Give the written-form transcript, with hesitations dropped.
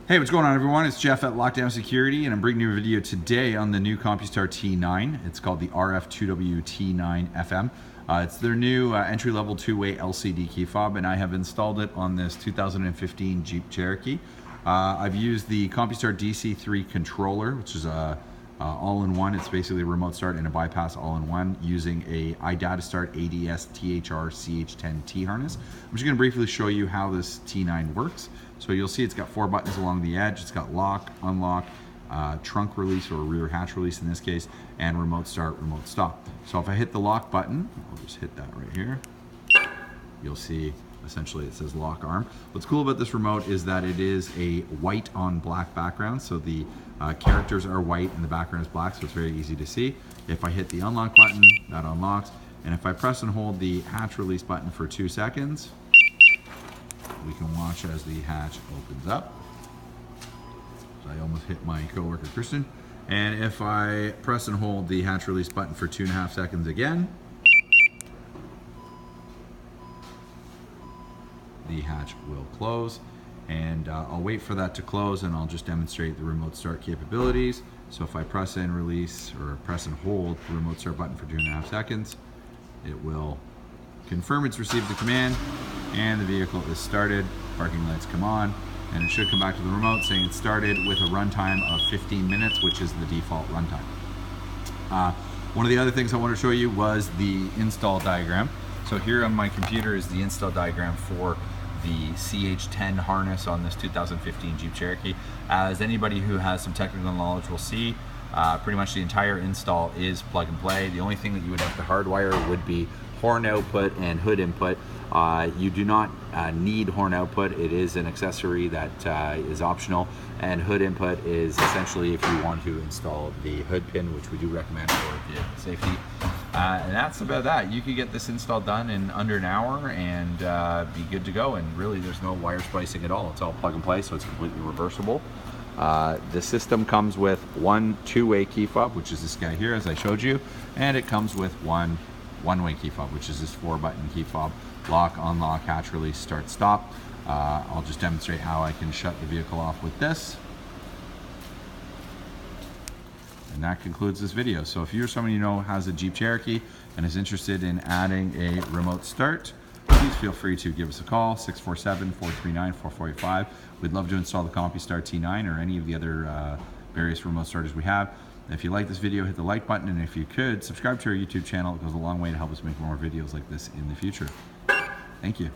Hey, what's going on everyone? It's Jeff at Lockdown Security, and I'm bringing you a video today on the new Compustar T9. It's called the RF2W T9 FM. It's their new entry-level two-way LCD key fob, and I have installed it on this 2015 Jeep Cherokee. I've used the Compustar DC3 controller, which is a all-in-one. It's basically a remote start and a bypass all-in-one using a iDataStart ADS THR CH10T harness. I'm just going to briefly show you how this T9 works. So you'll see it's got 4 buttons along the edge. It's got lock, unlock, trunk release or rear hatch release in this case, and remote start, remote stop. So if I hit the lock button, I'll just hit that right here. You'll see essentially it says lock arm. What's cool about this remote is that it is a white on black background. So the characters are white and the background is black, so it's very easy to see. If I hit the unlock button, that unlocks. And if I press and hold the hatch release button for 2 seconds, we can watch as the hatch opens up. So I almost hit my coworker Kristen. And if I press and hold the hatch release button for 2.5 seconds again, the hatch will close. And I'll wait for that to close and I'll just demonstrate the remote start capabilities. So if I press and release or press and hold the remote start button for 2.5 seconds, it will confirm it's received the command and the vehicle is started. Parking lights come on and it should come back to the remote saying it started with a runtime of 15 minutes, which is the default runtime. One of the other things I wanted to show you was the install diagram. So here on my computer is the install diagram for the CH10 harness on this 2015 Jeep Cherokee. As anybody who has some technical knowledge will see, pretty much the entire install is plug and play. The only thing that you would have to hardwire would be horn output and hood input. You do not need horn output. It is an accessory that is optional, and hood input is essentially if you want to install the hood pin, which we do recommend for vehicle safety. And that's about that. You could get this install done in under an hour and be good to go, and really there's no wire splicing at all. It's all plug and play, so it's completely reversible. The system comes with one two-way key fob, which is this guy here as I showed you, and it comes with one-way key fob, which is this 4-button key fob: lock, unlock, hatch release, start, stop. I'll just demonstrate how I can shut the vehicle off with this. And that concludes this video. So if you're someone you know has a Jeep Cherokee and is interested in adding a remote start, please feel free to give us a call, 647-439-4485. We'd love to install the Compustar T9 or any of the other various remote starters we have. And if you like this video, hit the like button, and if you could, subscribe to our YouTube channel. It goes a long way to help us make more videos like this in the future. Thank you.